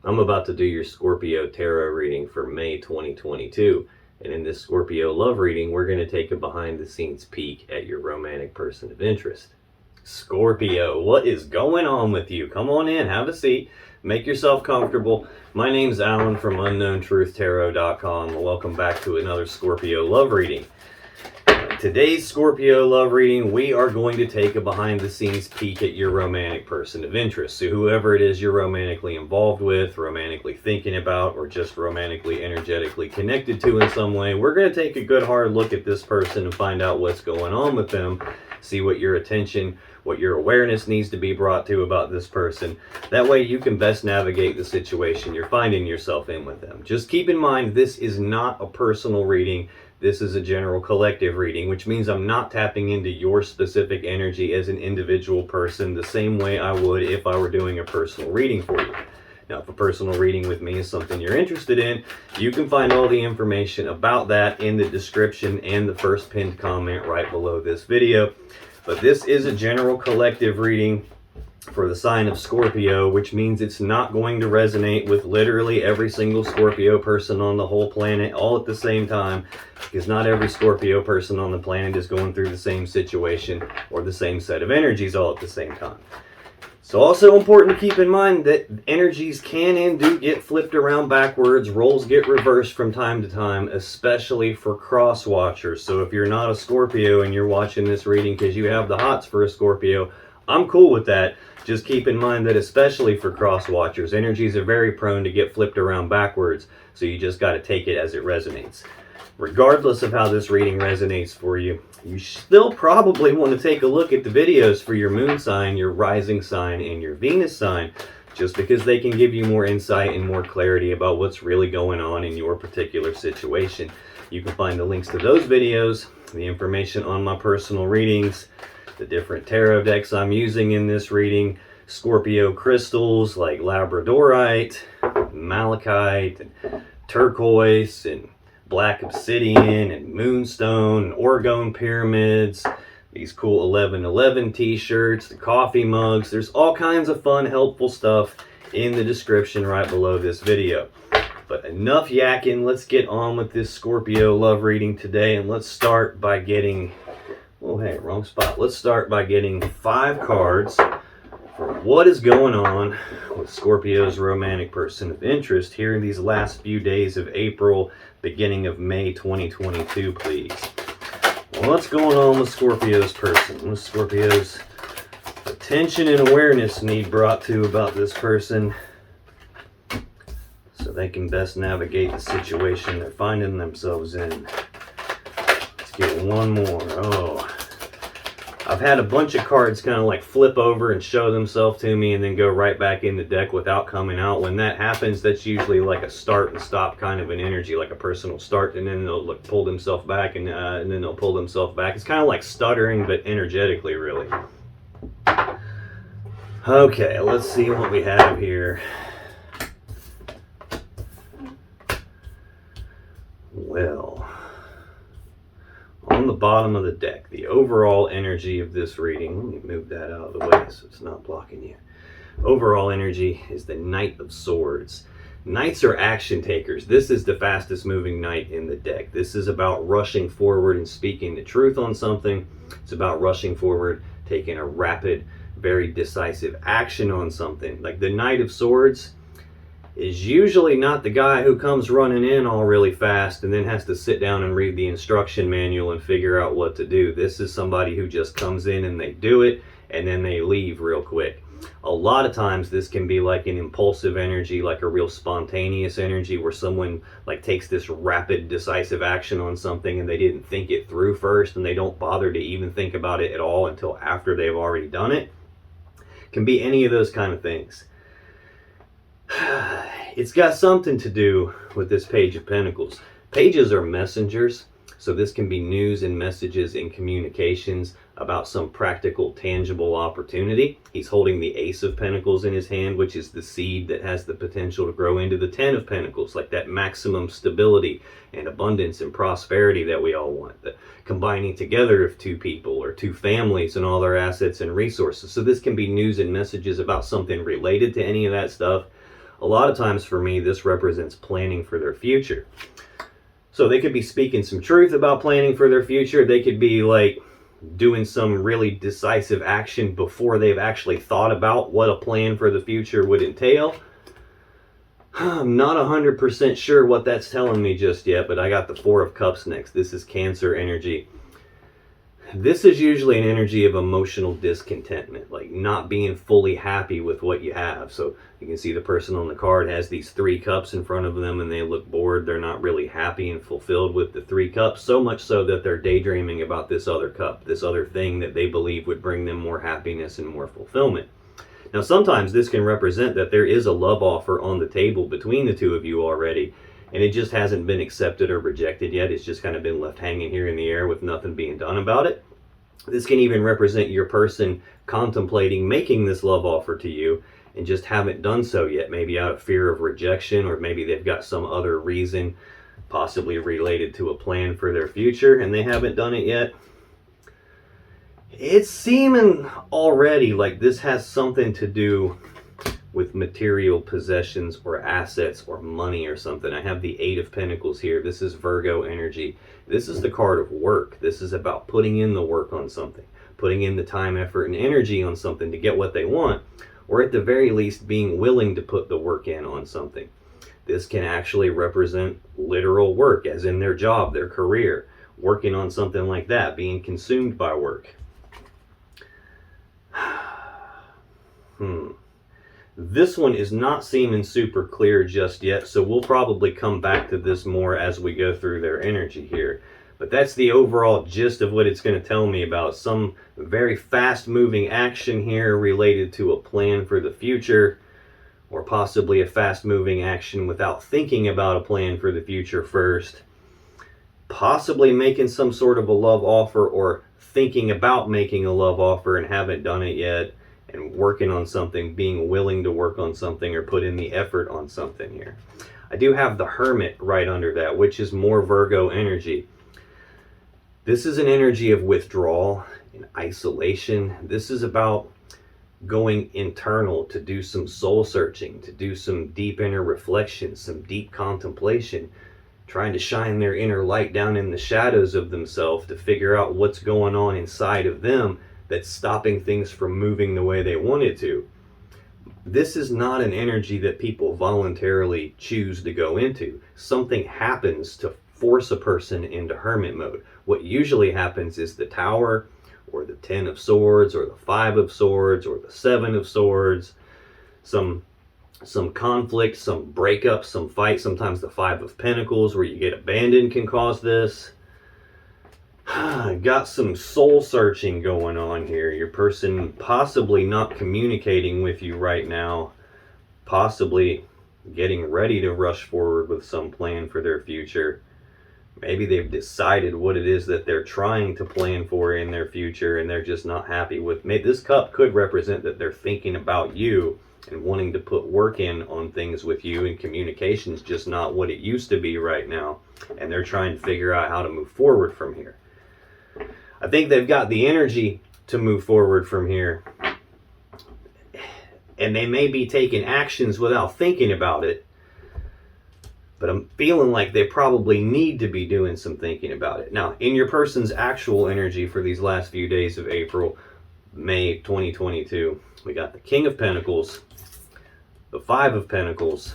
I'm about to do your Scorpio tarot reading for May 2022. And in this Scorpio love reading, we're going to take a behind the scenes peek at your romantic person of interest. Scorpio, what is going on with you? Come on in, have a seat, make yourself comfortable. My name's Alan from UnknownTruthTarot.com. Welcome back to another Scorpio love reading. Today's Scorpio love reading, we are going to take a behind the scenes peek at your romantic person of interest. So whoever it is you're romantically involved with, romantically thinking about, or just romantically energetically connected to in some way, we're going to take a good hard look at this person and find out what's going on with them, see what your attention, what your awareness needs to be brought to about this person. That way you can best navigate the situation you're finding yourself in with them. Just keep in mind, this is not a personal reading. This is a general collective reading, which means I'm not tapping into your specific energy as an individual person the same way I would if I were doing a personal reading for you. Now, if a personal reading with me is something you're interested in, you can find all the information about that in the description and the first pinned comment right below this video. But this is a general collective reading for the sign of Scorpio, which means it's not going to resonate with literally every single Scorpio person on the whole planet all at the same time, because not every Scorpio person on the planet is going through the same situation or the same set of energies all at the same time. It's also important to keep in mind that energies can and do get flipped around backwards, roles get reversed from time to time, especially for cross watchers. So if you're not a Scorpio and you're watching this reading because you have the hots for a Scorpio, I'm cool with that. Just keep in mind that especially for cross watchers, energies are very prone to get flipped around backwards, so you just got to take it as it resonates. Regardless of how this reading resonates for you, you still probably want to take a look at the videos for your moon sign, your rising sign, and your Venus sign, just because they can give you more insight and more clarity about what's really going on in your particular situation. You can find the links to those videos, the information on my personal readings, the different tarot decks I'm using in this reading, Scorpio crystals like labradorite, malachite, and turquoise, and black obsidian, and moonstone, and orgone pyramids, these cool 1111 t-shirts, the coffee mugs. There's all kinds of fun, helpful stuff in the description right below this video. But enough yakking, let's get on with this Scorpio love reading today, and let's start by getting... Oh, hey, wrong spot. Let's start by getting 5 cards for what is going on with Scorpio's romantic person of interest here in these last few days of April, beginning of May 2022, please. Well, what's going on with Scorpio's person? What's Scorpio's attention and awareness need brought to about this person so they can best navigate the situation they're finding themselves in? Get one more. Oh, I've had a bunch of cards kind of like flip over and show themselves to me and then go right back in the deck without coming out. When that happens, that's usually like a start and stop kind of an energy, like a personal start, and then they'll pull themselves back, and then they'll pull themselves back. It's kind of like stuttering, but energetically, really. Okay, let's see what we have here. Well, on the bottom of the deck, the overall energy of this reading, let me move that out of the way so it's not blocking you. Overall energy is the Knight of Swords. Knights are action takers. This is the fastest moving knight in the deck. This is about rushing forward and speaking the truth on something. It's about rushing forward, taking a rapid, very decisive action on something. Like the Knight of Swords is usually not the guy who comes running in all really fast and then has to sit down and read the instruction manual and figure out what to do. This is somebody who just comes in and they do it and then they leave real quick. A lot of times this can be like an impulsive energy, like a real spontaneous energy where someone like takes this rapid, decisive action on something and they didn't think it through first, and they don't bother to even think about it at all until after they've already done it. Can be any of those kind of things. It's got something to do with this Page of Pentacles. Pages are messengers, so this can be news and messages and communications about some practical, tangible opportunity. He's holding the Ace of Pentacles in his hand, which is the seed that has the potential to grow into the Ten of Pentacles, like that maximum stability and abundance and prosperity that we all want, the combining together of two people or two families and all their assets and resources. So this can be news and messages about something related to any of that stuff. A lot of times for me, this represents planning for their future. So they could be speaking some truth about planning for their future. They could be like doing some really decisive action before they've actually thought about what a plan for the future would entail. I'm not 100% sure what that's telling me just yet, but I got the Four of Cups next. This is Cancer energy. This is usually an energy of emotional discontentment, like not being fully happy with what you have. So you can see the person on the card has these 3 cups in front of them and they look bored. They're not really happy and fulfilled with the 3 cups, so much so that they're daydreaming about this other cup, this other thing that they believe would bring them more happiness and more fulfillment. Now, sometimes this can represent that there is a love offer on the table between the two of you already, and it just hasn't been accepted or rejected yet. It's just kind of been left hanging here in the air with nothing being done about it. This can even represent your person contemplating making this love offer to you and just haven't done so yet, maybe out of fear of rejection, or maybe they've got some other reason, possibly related to a plan for their future, and they haven't done it yet. It's seeming already like this has something to do with material possessions or assets or money or something. I have the 8 of Pentacles here. This is Virgo energy. This is the card of work. This is about putting in the work on something, putting in the time, effort, and energy on something to get what they want, or at the very least being willing to put the work in on something. This can actually represent literal work, as in their job, their career, working on something like that, being consumed by work. This one is not seeming super clear just yet, so we'll probably come back to this more as we go through their energy here. But that's the overall gist of what it's going to tell me about. Some very fast-moving action here related to a plan for the future, or possibly a fast-moving action without thinking about a plan for the future first. Possibly making some sort of a love offer, or thinking about making a love offer and haven't done it yet, and working on something, being willing to work on something or put in the effort on something here. I do have the Hermit right under that, which is more Virgo energy. This is an energy of withdrawal and isolation. This is about going internal to do some soul searching, to do some deep inner reflection, some deep contemplation, trying to shine their inner light down in the shadows of themselves to figure out what's going on inside of them that's stopping things from moving the way they want it to. This is not an energy that people voluntarily choose to go into. Something happens to force a person into hermit mode. What usually happens is the Tower, or the 10 of Swords, or the 5 of Swords, or the 7 of Swords. Some conflict, some breakup, some fight. Sometimes the 5 of Pentacles, where you get abandoned, can cause this. Got some soul searching going on here. Your person possibly not communicating with you right now, possibly getting ready to rush forward with some plan for their future. Maybe they've decided what it is that they're trying to plan for in their future, and they're just not happy with. This cup could represent that they're thinking about you and wanting to put work in on things with you, and communication's just not what it used to be right now, and they're trying to figure out how to move forward from here. I think they've got the energy to move forward from here, and they may be taking actions without thinking about it, but I'm feeling like they probably need to be doing some thinking about it. Now, in your person's actual energy for these last few days of April, May 2022, we got the King of Pentacles, the 5 of Pentacles,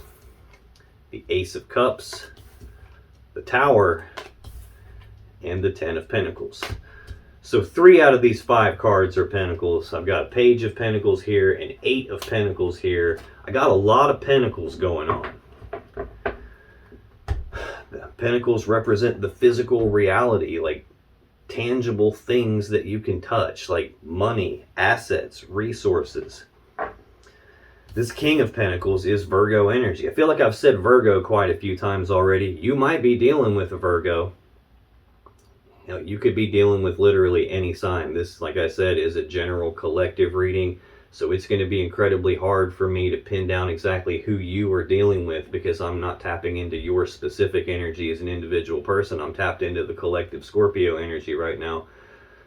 the Ace of Cups, the Tower, and the 10 of Pentacles. So 3 out of these 5 cards are Pentacles. I've got a Page of Pentacles here, and 8 of Pentacles here. I got a lot of Pentacles going on. The Pentacles represent the physical reality, like tangible things that you can touch, like money, assets, resources. This King of Pentacles is Virgo energy. I feel like I've said Virgo quite a few times already. You might be dealing with a Virgo. You could be dealing with literally any sign. This, like I said, is a general collective reading, so it's going to be incredibly hard for me to pin down exactly who you are dealing with, because I'm not tapping into your specific energy as an individual person. I'm tapped into the collective Scorpio energy right now.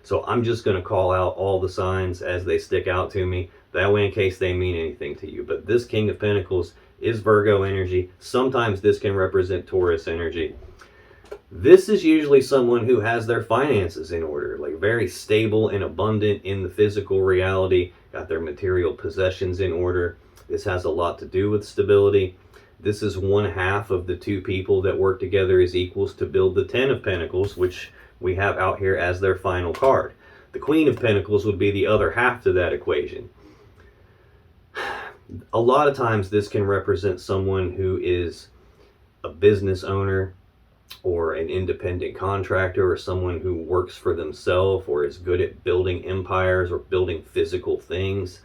So I'm just going to call out all the signs as they stick out to me. That way, in case they mean anything to you. But this King of Pentacles is Virgo energy. Sometimes this can represent Taurus energy. This is usually someone who has their finances in order, like very stable and abundant in the physical reality, got their material possessions in order. This has a lot to do with stability. This is one half of the two people that work together as equals to build the Ten of Pentacles, which we have out here as their final card. The Queen of Pentacles would be the other half to that equation. A lot of times this can represent someone who is a business owner or an independent contractor or someone who works for themselves or is good at building empires or building physical things.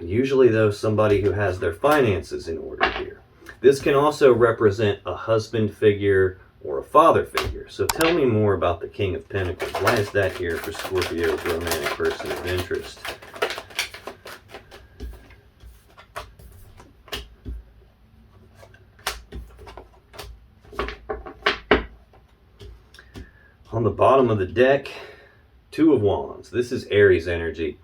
Usually though, somebody who has their finances in order here. This can also represent a husband figure or a father figure. So tell me more about the King of Pentacles. Why is that here for Scorpio's romantic person of interest? On the bottom of the deck, Two of Wands. This is Aries energy.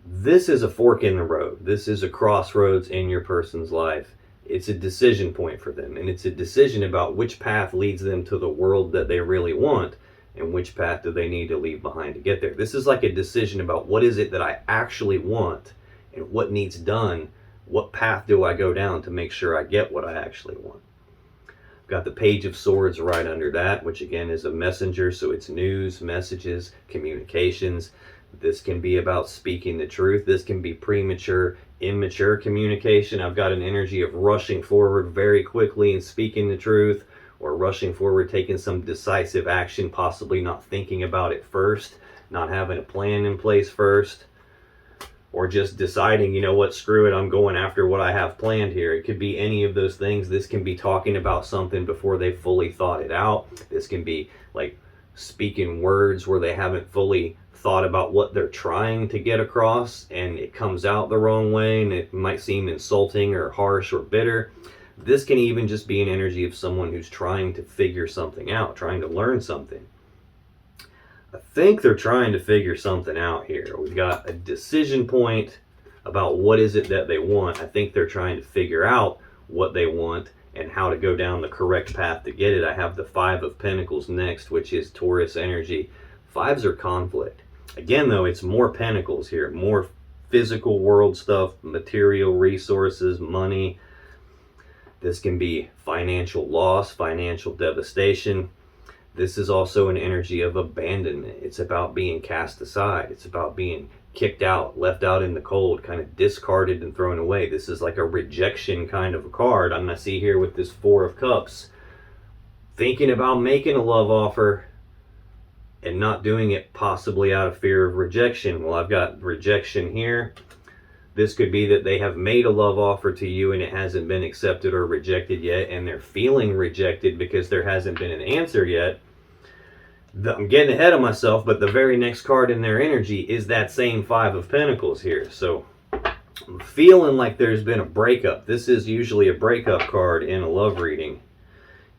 This is a fork in the road. This is a crossroads in your person's life. It's a decision point for them, and it's a decision about which path leads them to the world that they really want and which path do they need to leave behind to get there. This is like a decision about what is it that I actually want and what needs done. What path do I go down to make sure I get what I actually want? Got the Page of Swords right under that, which again is a messenger, so it's news, messages, communications. This can be about speaking the truth. This can be premature, immature communication. I've got an energy of rushing forward very quickly and speaking the truth, or rushing forward, taking some decisive action, possibly not thinking about it first, not having a plan in place first, or just deciding, you know what, screw it, I'm going after what I have planned here. It could be any of those things. This can be talking about something before they fully thought it out. This can be like speaking words where they haven't fully thought about what they're trying to get across and it comes out the wrong way and it might seem insulting or harsh or bitter. This can even just be an energy of someone who's trying to figure something out, trying to learn something. I think they're trying to figure something out here. We've got a decision point about what is it that they want. I think they're trying to figure out what they want and how to go down the correct path to get it. I have the Five of Pentacles next, which is Taurus energy. Fives are conflict. Again, though, it's more pentacles here, more physical world stuff, material resources, money. This can be financial loss, financial devastation. This is also an energy of abandonment. It's about being cast aside. It's about being kicked out, left out in the cold, kind of discarded and thrown away. This is like a rejection kind of a card. I'm going to see here with this Four of Cups, thinking about making a love offer and not doing it possibly out of fear of rejection. Well, I've got rejection here. This could be that they have made a love offer to you and it hasn't been accepted or rejected yet, and they're feeling rejected because there hasn't been an answer yet. I'm getting ahead of myself, but the very next card in their energy is that same Five of Pentacles here. So I'm feeling like there's been a breakup. This is usually a breakup card in a love reading.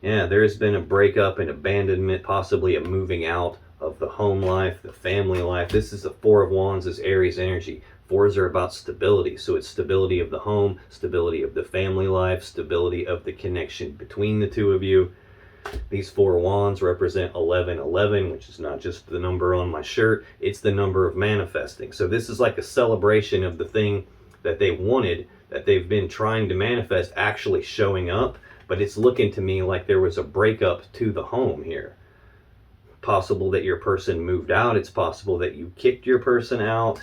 Yeah, there's been a breakup, an abandonment, possibly a moving out of the home life, the family life. This is the Four of Wands, is Aries energy. Fours are about stability. So it's stability of the home, stability of the family life, stability of the connection between the two of you. These Four Wands represent 1111, which is not just the number on my shirt, it's the number of manifesting. So this is like a celebration of the thing that they wanted, that they've been trying to manifest, actually showing up. But it's looking to me like there was a breakup to the home here. Possible that your person moved out. It's possible that you kicked your person out.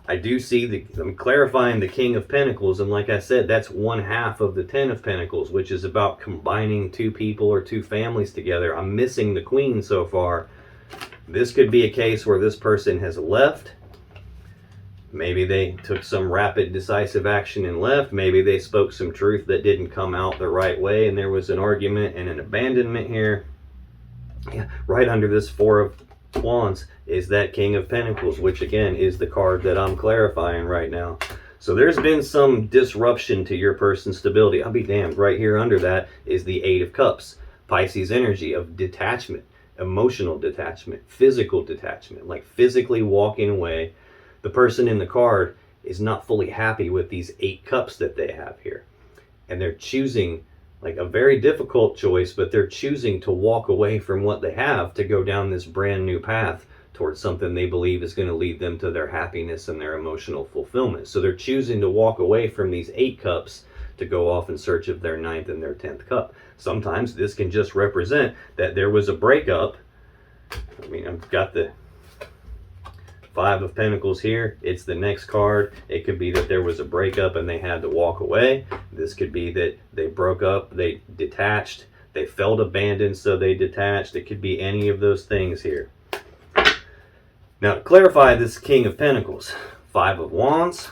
I do see I'm clarifying the King of Pentacles, and like I said, that's one half of the Ten of Pentacles, which is about combining two people or two families together. I'm missing the Queen so far. This could be a case where this person has left. Maybe they took some rapid, decisive action and left. Maybe they spoke some truth that didn't come out the right way, and there was an argument and an abandonment here. Yeah, right under this Four of Wands is that King of Pentacles, which again is the card that I'm clarifying right now. So there's been some disruption to your person's stability. I'll be damned, right here under that is the Eight of Cups, Pisces energy of detachment, emotional detachment, physical detachment, like physically walking away. The person in the card is not fully happy with these 8 cups that they have here. And they're choosing like a very difficult choice, but they're choosing to walk away from what they have to go down this brand new path towards something they believe is going to lead them to their happiness and their emotional fulfillment. So they're choosing to walk away from these 8 cups to go off in search of their 9th and their 10th cup. Sometimes this can just represent that there was a breakup. I mean, I've got the 5 of Pentacles here. It's the next card. It could be that there was a breakup and they had to walk away. This could be that they broke up, they detached, they felt abandoned, so they detached. It could be any of those things here. Now, to clarify this King of Pentacles, 5 of Wands,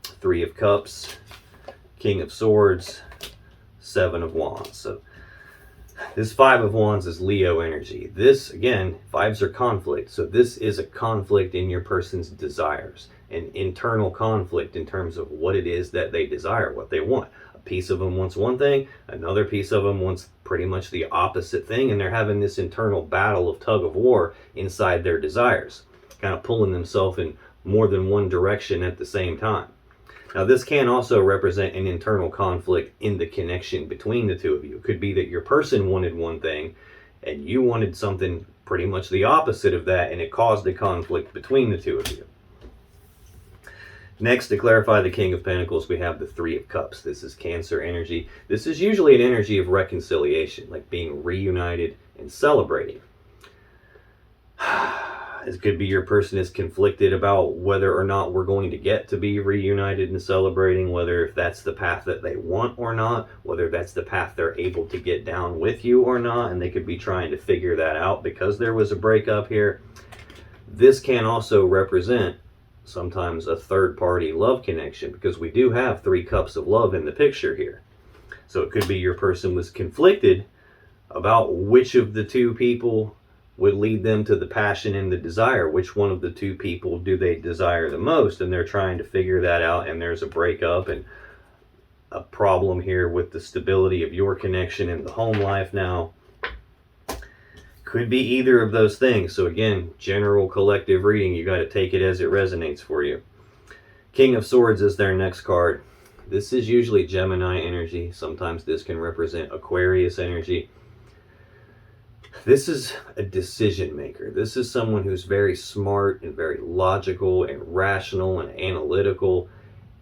3 of Cups, King of Swords, 7 of Wands. So this 5 of Wands is Leo energy. This, again, 5s are conflict. So this is a conflict in your person's desires, an internal conflict in terms of what it is that they desire, what they want. A piece of them wants one thing, another piece of them wants pretty much the opposite thing, and they're having this internal battle of tug of war inside their desires, kind of pulling themselves in more than one direction at the same time. Now, this can also represent an internal conflict in the connection between the two of you. It could be that your person wanted one thing and you wanted something pretty much the opposite of that, and it caused a conflict between the two of you. Next, to clarify the King of Pentacles, we have the 3 of Cups. This is Cancer energy. This is usually an energy of reconciliation, like being reunited and celebrating. It could be your person is conflicted about whether or not we're going to get to be reunited and celebrating, whether if that's the path that they want or not, whether that's the path they're able to get down with you or not, and they could be trying to figure that out because there was a breakup here. This can also represent sometimes a third-party love connection, because we do have 3 cups of love in the picture here. So it could be your person was conflicted about which of the 2 people would lead them to the passion and the desire. Which one of the 2 people do they desire the most? And they're trying to figure that out, and there's a breakup and a problem here with the stability of your connection in the home life now. Could be either of those things. So again, general collective reading, you got to take it as it resonates for you. King of Swords is their next card. This is usually Gemini energy. Sometimes this can represent Aquarius energy. This is a decision maker. This is someone who's very smart and very logical and rational and analytical.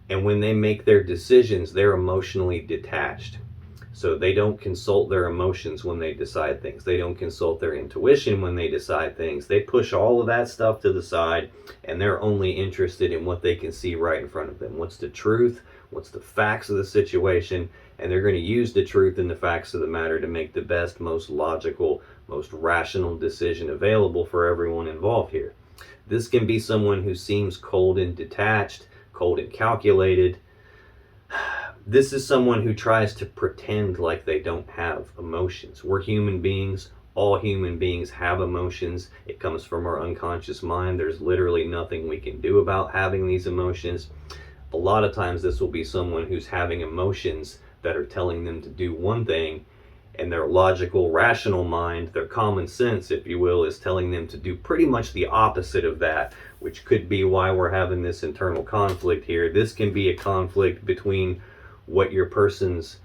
And when they make their decisions, they're emotionally detached. So they don't consult their emotions when they decide things. They don't consult their intuition when they decide things. They push all of that stuff to the side, and they're only interested in what they can see right in front of them. What's the truth? What's the facts of the situation? And they're going to use the truth and the facts of the matter to make the best, most logical, most rational decision available for everyone involved here. This can be someone who seems cold and detached, cold and calculated. This is someone who tries to pretend like they don't have emotions. We're human beings. All human beings have emotions. It comes from our unconscious mind. There's literally nothing we can do about having these emotions. A lot of times this will be someone who's having emotions that are telling them to do one thing, and their logical, rational mind, their common sense, if you will, is telling them to do pretty much the opposite of that, which could be why we're having this internal conflict here. This can be a conflict between what your person's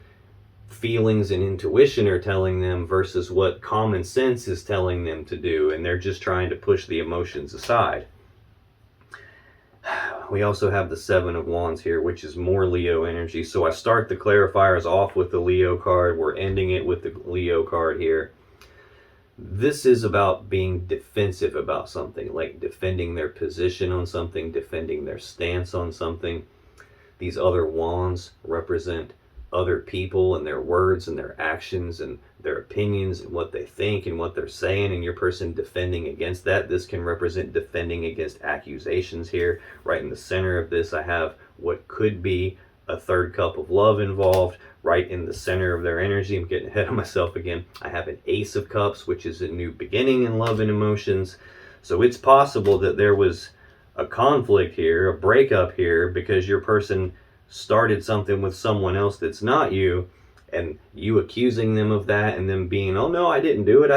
feelings and intuition are telling them versus what common sense is telling them to do, and they're just trying to push the emotions aside. We also have the 7 of Wands here, which is more Leo energy. So I start the clarifiers off with the Leo card. We're ending it with the Leo card here. This is about being defensive about something, like defending their position on something, defending their stance on something. These other wands represent other people and their words and their actions and their opinions and what they think and what they're saying, and your person defending against that. This can represent defending against accusations here. Right in the center of this, I have what could be a 3rd cup of love involved. Right in the center of their energy, I'm getting ahead of myself again, I have an Ace of Cups, which is a new beginning in love and emotions. So it's possible that there was a conflict here, a breakup here, because your person started something with someone else that's not you, and you accusing them of that and them being, oh no, I didn't do it,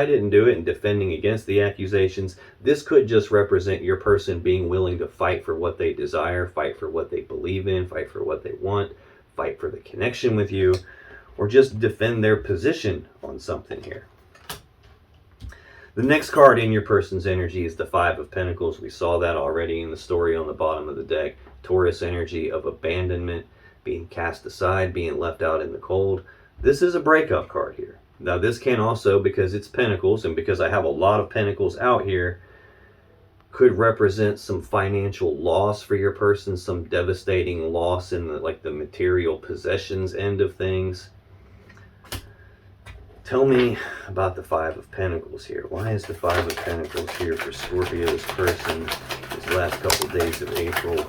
and defending against the accusations. This could just represent your person being willing to fight for what they desire, fight for what they believe in, fight for what they want, fight for the connection with you, or just defend their position on something here. The next card in your person's energy is the Five of Pentacles. We saw that already in the story on the bottom of the deck. Taurus energy of abandonment, being cast aside, being left out in the cold. This is a breakup card here. Now this can also, because it's Pentacles and because I have a lot of Pentacles out here, could represent some financial loss for your person, some devastating loss in the material possessions end of things. Tell me about the Five of Pentacles here. Why is the Five of Pentacles here for Scorpio's person these last couple days of April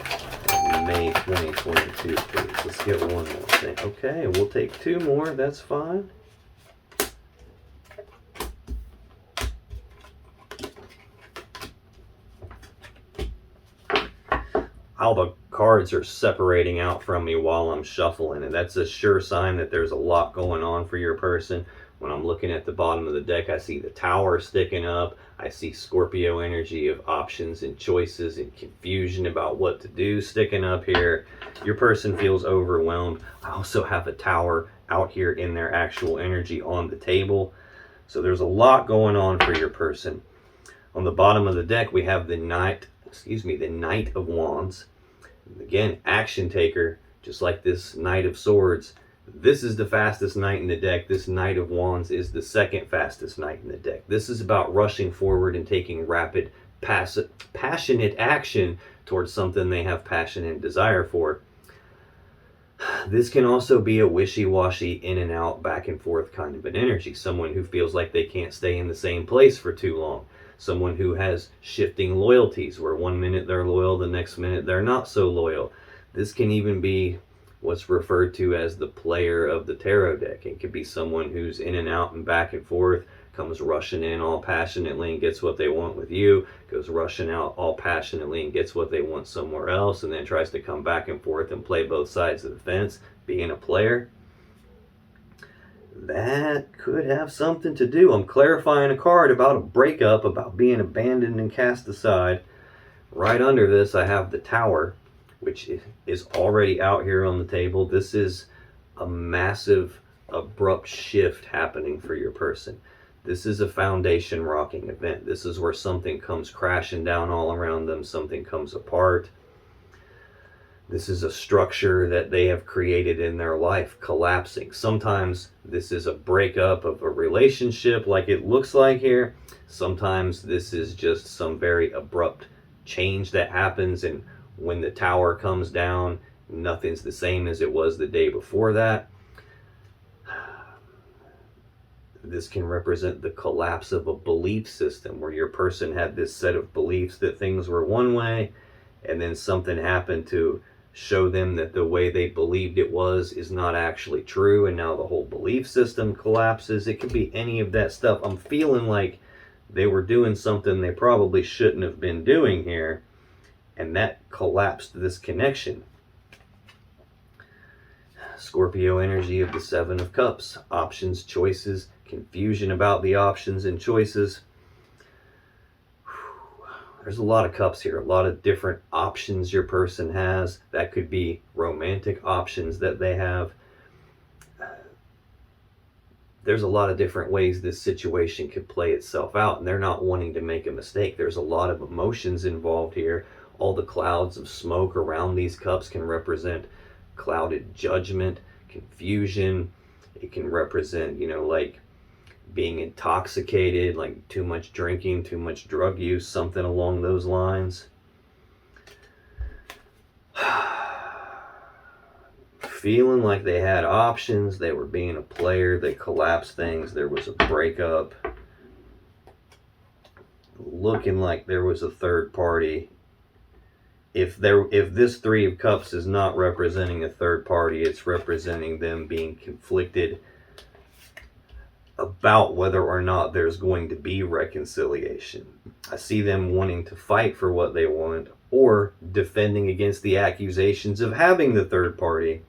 and May 2022, please? Let's get one more thing. Okay, we'll take two more. That's fine. How the cards are separating out from me while I'm shuffling, and that's a sure sign that there's a lot going on for your person. When I'm looking at the bottom of the deck, I see the Tower sticking up. I see Scorpio energy of options and choices and confusion about what to do sticking up here. Your person feels overwhelmed. I also have a Tower out here in their actual energy on the table. So there's a lot going on for your person. On the bottom of the deck, we have the Knight of Wands. Again, action taker, just like this Knight of Swords. This is the fastest knight in the deck. This Knight of Wands is the second fastest knight in the deck. This is about rushing forward and taking rapid, passionate action towards something they have passion and desire for. This can also be a wishy-washy, in and out, back and forth kind of an energy. Someone who feels like they can't stay in the same place for too long. Someone who has shifting loyalties, where one minute they're loyal, the next minute they're not so loyal. This can even be what's referred to as the player of the tarot deck. It could be someone who's in and out and back and forth, comes rushing in all passionately and gets what they want with you, goes rushing out all passionately and gets what they want somewhere else, and then tries to come back and forth and play both sides of the fence, being a player. That could have something to do. I'm clarifying a card about a breakup, about being abandoned and cast aside. Right under this, I have the Tower, which is already out here on the table. This is a massive, abrupt shift happening for your person. This is a foundation rocking event. This is where something comes crashing down all around them, something comes apart. This is a structure that they have created in their life collapsing. Sometimes this is a breakup of a relationship like it looks like here. Sometimes this is just some very abrupt change that happens, and when the Tower comes down, nothing's the same as it was the day before that. This can represent the collapse of a belief system where your person had this set of beliefs that things were one way, and then something happened to show them that the way they believed it was is not actually true, and now the whole belief system collapses. It could be any of that stuff. I'm feeling like they were doing something they probably shouldn't have been doing here, and that collapsed this connection. Scorpio energy of the Seven of Cups. Options, choices, confusion about the options and choices. There's a lot of cups here, a lot of different options your person has. That could be romantic options that they have. There's a lot of different ways this situation could play itself out, and they're not wanting to make a mistake. There's a lot of emotions involved here. All the clouds of smoke around these cups can represent clouded judgment, confusion. It can represent, like being intoxicated, like too much drinking, too much drug use, something along those lines. Feeling like they had options, they were being a player, they collapsed things, there was a breakup. Looking like there was a third party. If this Three of Cups is not representing a third party, it's representing them being conflicted about whether or not there's going to be reconciliation. I see them wanting to fight for what they want, or defending against the accusations of having the third party,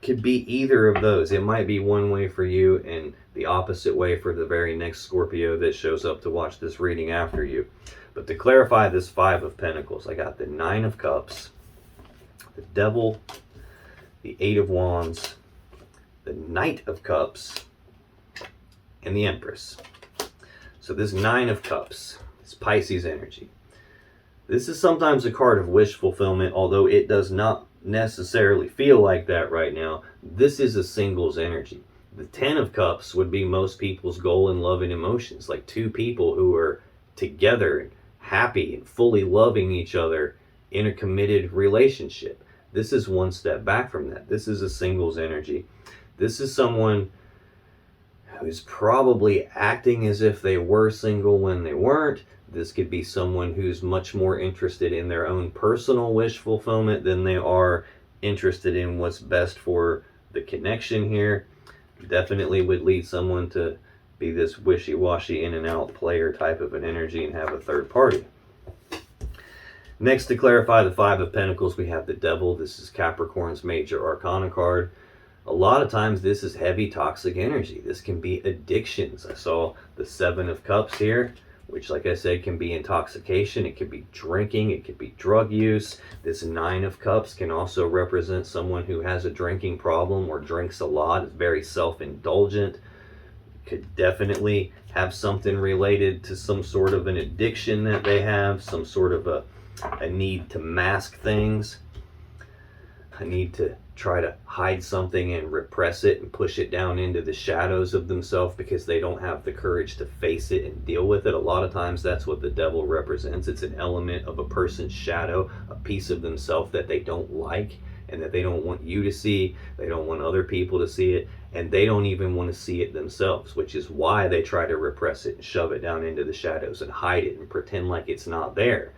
Could be either of those. It might be one way for you and the opposite way for the very next Scorpio that shows up to watch this reading after you. But to clarify this Five of Pentacles, I got the Nine of Cups, the Devil, the Eight of Wands, the Knight of Cups, and the Empress. So this Nine of Cups is Pisces energy. This is sometimes a card of wish fulfillment, although it does not necessarily feel like that right now. This is a singles energy. The Ten of Cups would be most people's goal in love and emotions, like two people who are together and happy and fully loving each other in a committed relationship. This is one step back from that. This is a singles energy. This is someone who's probably acting as if they were single when they weren't. This could be someone who's much more interested in their own personal wish fulfillment than they are interested in what's best for the connection here. Definitely would lead someone to be this wishy-washy in and out player type of an energy and have a third party. Next, to clarify the Five of Pentacles, we have the Devil. This is Capricorn's major arcana card. A lot of times this is heavy toxic energy. This can be addictions. I saw the Seven of Cups here, which, like I said, can be intoxication. It could be drinking. It could be drug use. This Nine of Cups can also represent someone who has a drinking problem or drinks a lot, is very self-indulgent. Could definitely have something related to some sort of an addiction that they have, some sort of a need to mask things, a need to try to hide something and repress it and push it down into the shadows of themselves because they don't have the courage to face it and deal with it. A lot of times that's what the Devil represents. It's an element of a person's shadow, a piece of themselves that they don't like and that they don't want you to see. They don't want other people to see it, and they don't even want to see it themselves, which is why they try to repress it and shove it down into the shadows and hide it and pretend like it's not there.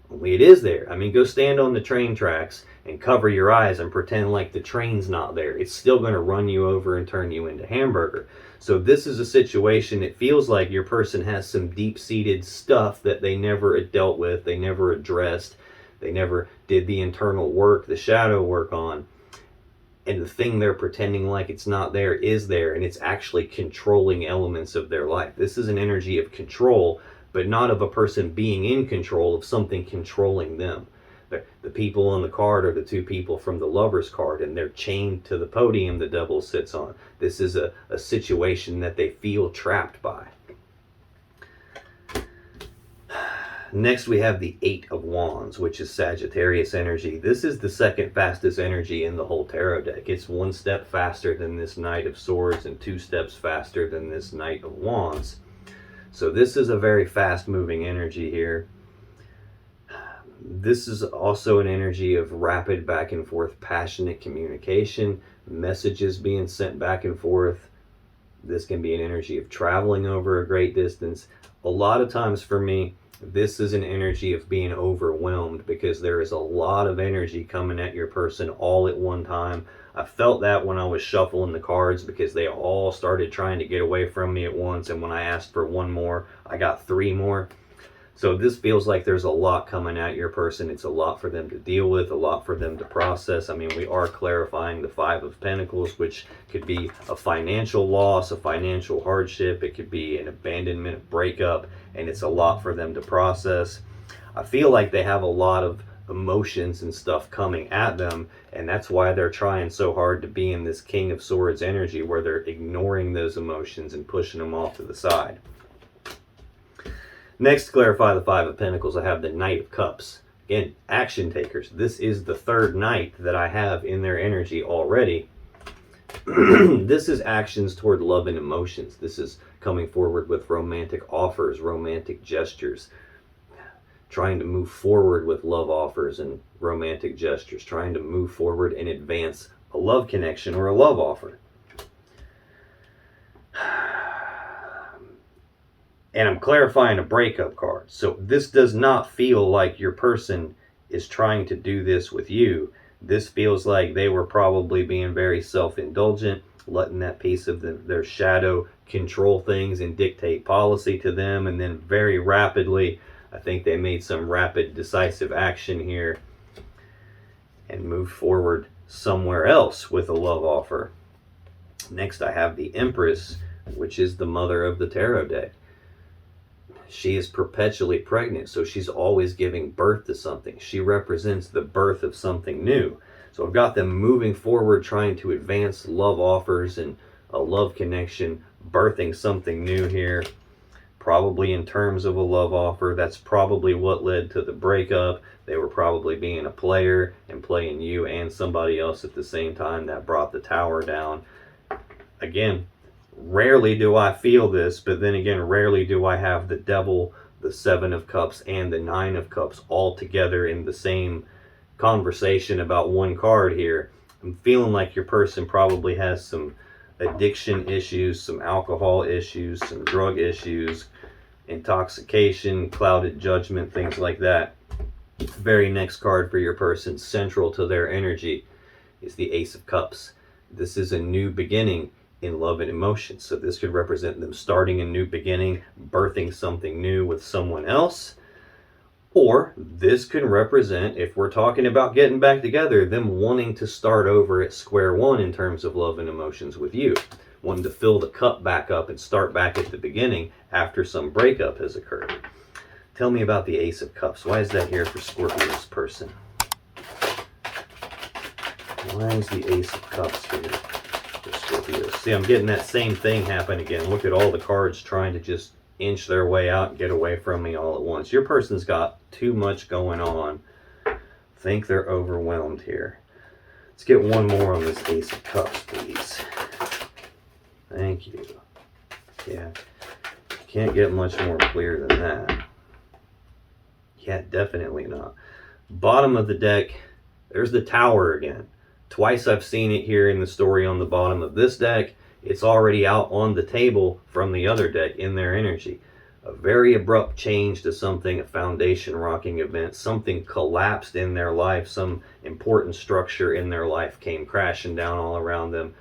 Only it is there. I mean, go stand on the train tracks and cover your eyes and pretend like the train's not there. It's still going to run you over and turn you into hamburger. So this is a situation, it feels like your person has some deep-seated stuff that they never dealt with, they never addressed, they never did the internal work, the shadow work on. And the thing they're pretending like it's not there is there, and it's actually controlling elements of their life. This is an energy of control, but not of a person being in control of something controlling them. The people on the card are the two people from the Lover's card, and they're chained to the podium the Devil sits on. This is a situation that they feel trapped by. Next, we have the Eight of Wands, which is Sagittarius energy. This is the second fastest energy in the whole tarot deck. It's one step faster than this Knight of Swords and two steps faster than this Knight of Wands. So this is a very fast-moving energy here. This is also an energy of rapid back and forth, passionate communication, messages being sent back and forth. This can be an energy of traveling over a great distance. A lot of times for me, this is an energy of being overwhelmed because there is a lot of energy coming at your person all at one time. I felt that when I was shuffling the cards because they all started trying to get away from me at once, and when I asked for one more, I got three more. So this feels like there's a lot coming at your person. It's a lot for them to deal with, a lot for them to process. I mean, we are clarifying the Five of Pentacles, which could be a financial loss, a financial hardship. It could be an abandonment, a breakup, and it's a lot for them to process. I feel like they have a lot of emotions and stuff coming at them, and that's why they're trying so hard to be in this King of Swords energy where they're ignoring those emotions and pushing them off to the side. Next, to clarify the Five of Pentacles, I have the Knight of Cups. Again, action takers. This is the third Knight that I have in their energy already. This is actions toward love and emotions. This is coming forward with romantic offers, romantic gestures, trying to move forward with love offers and romantic gestures, trying to move forward and advance a love connection or a love offer. And I'm clarifying a breakup card. So this does not feel like your person is trying to do this with you. This feels like they were probably being very self-indulgent, letting that piece of their shadow control things and dictate policy to them. And then very rapidly, I think they made some rapid, decisive action here and moved forward somewhere else with a love offer. Next, I have the Empress, which is the mother of the tarot deck. She is perpetually pregnant, so she's always giving birth to something. She represents the birth of something new. So I've got them moving forward, trying to advance love offers and a love connection, birthing something new here, probably in terms of a love offer. That's probably what led to the breakup. They were probably being a player and playing you and somebody else at the same time. That brought the Tower down. Again, rarely do I feel this, but then again, rarely do I have the Devil, the Seven of Cups, and the Nine of Cups all together in the same conversation about one card here. I'm feeling like your person probably has some addiction issues, some alcohol issues, some drug issues, intoxication, clouded judgment, things like that. Very next card for your person, central to their energy, is the Ace of Cups. This is a new beginning in love and emotion. So this could represent them starting a new beginning, birthing something new with someone else. Or this can represent, if we're talking about getting back together, them wanting to start over at square one in terms of love and emotions with you. Wanting to fill the cup back up and start back at the beginning after some breakup has occurred. Tell me about the Ace of Cups. Why is that here for Scorpio's person? Why is the Ace of Cups here for Scorpio? See, I'm getting that same thing happen again. Look at all the cards trying to just inch their way out and get away from me all at once. Your person's got too much going on. I think they're overwhelmed here. Let's get one more on this Ace of Cups, please. Thank you. Yeah, can't get much more clear than that. Yeah, definitely not. Bottom of the deck, there's the Tower again. Twice I've seen it here in the story on the bottom of this deck. It's already out on the table from the other deck in their energy. A very abrupt change to something, a foundation rocking event, something collapsed in their life, some important structure in their life came crashing down all around them,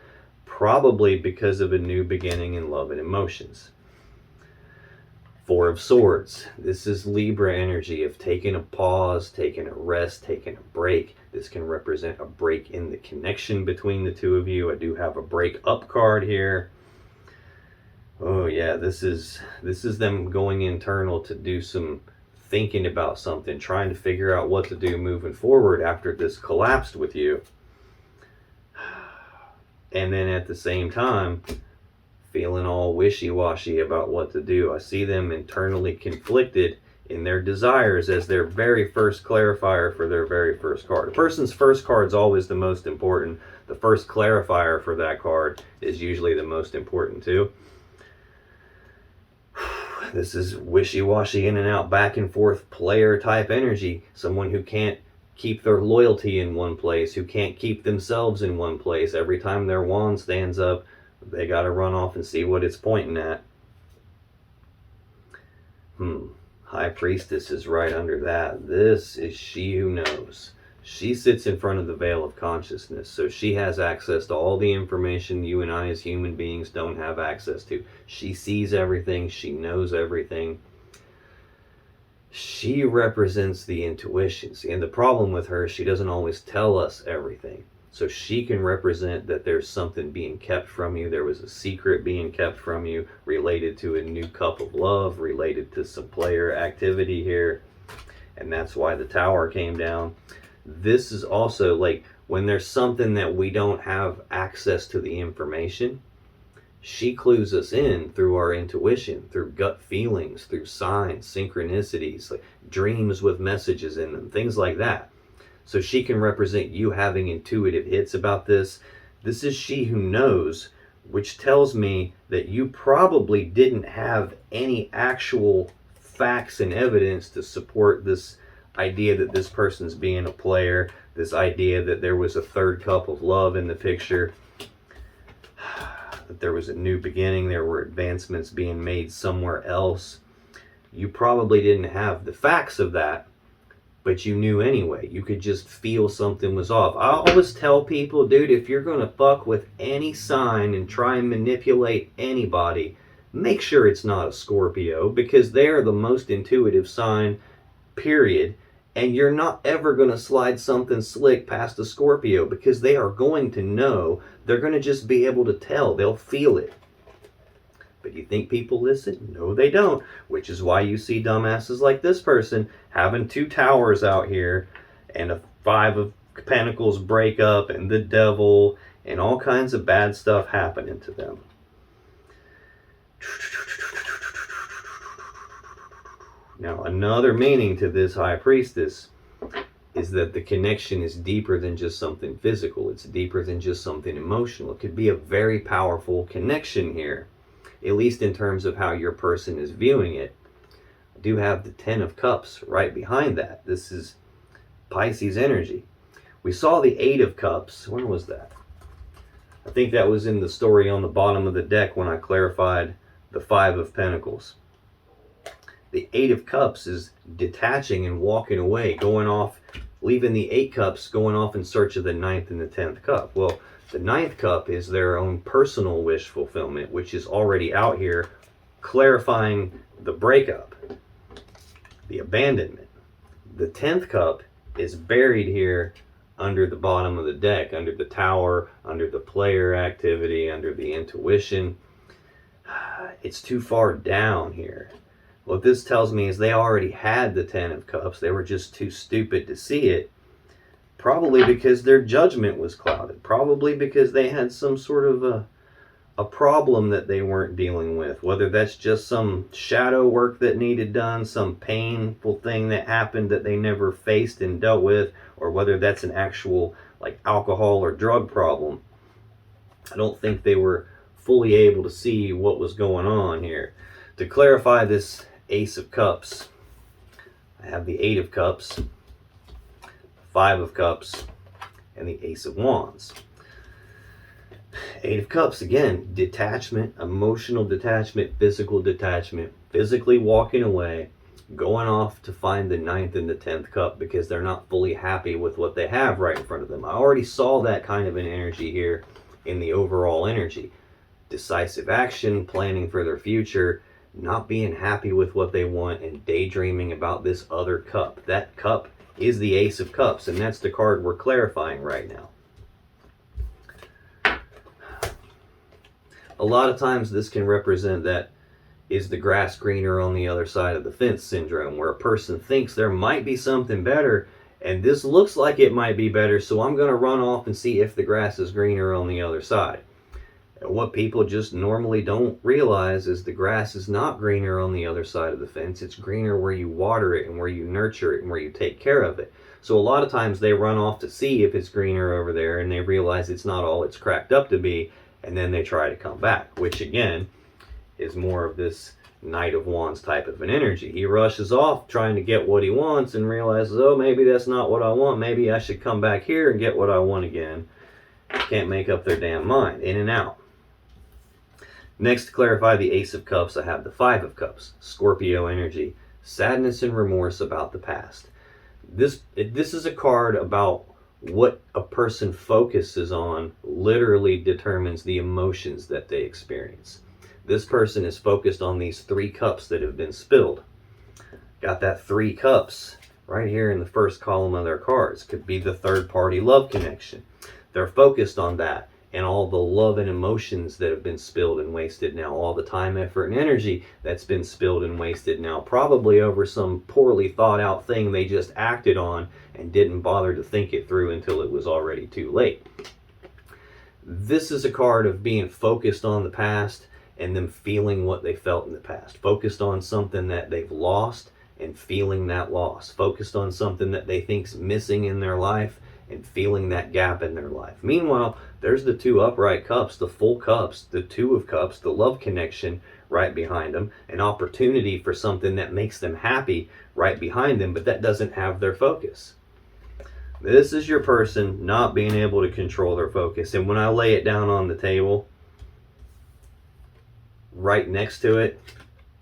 probably because of a new beginning in love and emotions. Four of Swords. This is Libra energy of taking a pause, taking a rest, taking a break. This can represent a break in the connection between the two of you. I do have a break up card here. Oh yeah, this is them going internal to do some thinking about something, trying to figure out what to do moving forward after this collapsed with you. And then at the same time, feeling all wishy-washy about what to do. I see them internally conflicted in their desires as their very first clarifier for their very first card. A person's first card is always the most important. The first clarifier for that card is usually the most important too. This is wishy-washy, in and out, back and forth player type energy. Someone who can't keep their loyalty in one place, who can't keep themselves in one place. Every time their wand stands up, they got to run off and see what it's pointing at. High Priestess is right under that. This is she who knows. She sits in front of the veil of consciousness, so she has access to all the information you and I as human beings don't have access to. She sees everything. She knows everything. She represents the intuitions. And the problem with her, she doesn't always tell us everything. So she can represent that there's something being kept from you. There was a secret being kept from you related to a new cup of love, related to some player activity here. And that's why the Tower came down. This is also like when there's something that we don't have access to the information, she clues us in through our intuition, through gut feelings, through signs, synchronicities, like dreams with messages in them, things like that. So she can represent you having intuitive hits about this. This is she who knows, which tells me that you probably didn't have any actual facts and evidence to support this idea that this person's being a player, this idea that there was a third cup of love in the picture, that there was a new beginning, there were advancements being made somewhere else. You probably didn't have the facts of that, but you knew anyway. You could just feel something was off. I always tell people, dude, if you're going to fuck with any sign and try and manipulate anybody, make sure it's not a Scorpio, because they are the most intuitive sign, period. And you're not ever going to slide something slick past a Scorpio, because they are going to know. They're going to just be able to tell. They'll feel it. But you think people listen? No, they don't. Which is why you see dumbasses like this person having 2 towers out here and a 5 of Pentacles breakup and the devil and all kinds of bad stuff happening to them. Now, another meaning to this High Priestess is that the connection is deeper than just something physical. It's deeper than just something emotional. It could be a very powerful connection here, at least in terms of how your person is viewing it. I do have the 10 of Cups right behind that. This is Pisces energy. We saw the 8 of Cups. When was that? I think that was in the story on the bottom of the deck when I clarified the 5 of Pentacles. The 8 of Cups is detaching and walking away, going off, leaving the 8 Cups, going off in search of the 9th and the 10th Cup. Well, the 9th Cup is their own personal wish fulfillment, which is already out here, clarifying the breakup, the abandonment. The 10th Cup is buried here under the bottom of the deck, under the tower, under the player activity, under the intuition. It's too far down here. What this tells me is they already had the 10 of Cups. They were just too stupid to see it. Probably because their judgment was clouded. Probably because they had some sort of a problem that they weren't dealing with. Whether that's just some shadow work that needed done, some painful thing that happened that they never faced and dealt with, or whether that's an actual like alcohol or drug problem. I don't think they were fully able to see what was going on here. To clarify this Ace of Cups, I have the 8 of Cups, 5 of Cups, and the Ace of Wands. 8 of Cups, again, detachment, emotional detachment, physical detachment, physically walking away, going off to find the 9th and the 10th Cup because they're not fully happy with what they have right in front of them. I already saw that kind of an energy here in the overall energy. Decisive action, planning for their future, not being happy with what they want, and daydreaming about this other cup. That cup is the Ace of Cups, and that's the card we're clarifying right now. A lot of times this can represent that is the grass greener on the other side of the fence syndrome, where a person thinks there might be something better, and this looks like it might be better, so I'm going to run off and see if the grass is greener on the other side. And what people just normally don't realize is the grass is not greener on the other side of the fence. It's greener where you water it and where you nurture it and where you take care of it. So a lot of times they run off to see if it's greener over there, and they realize it's not all it's cracked up to be, and then they try to come back, which again is more of this Knight of Wands type of an energy. He rushes off trying to get what he wants and realizes, oh, maybe that's not what I want. Maybe I should come back here and get what I want again. Can't make up their damn mind. In and out. Next, to clarify the Ace of Cups, I have the 5 of Cups, Scorpio energy, sadness and remorse about the past. This is a card about what a person focuses on literally determines the emotions that they experience. This person is focused on these 3 cups that have been spilled. Got that 3 cups right here in the first column of their cards. Could be the third party love connection. They're focused on that. And all the love and emotions that have been spilled and wasted now, all the time, effort, and energy that's been spilled and wasted now, probably over some poorly thought out thing they just acted on and didn't bother to think it through until it was already too late. This is a card of being focused on the past and them feeling what they felt in the past. Focused on something that they've lost and feeling that loss. Focused on something that they think's missing in their life and feeling that gap in their life. Meanwhile, there's the 2 upright cups, the full cups, the 2 of Cups, the love connection right behind them, an opportunity for something that makes them happy right behind them, but that doesn't have their focus. This is your person not being able to control their focus. And when I lay it down on the table, right next to it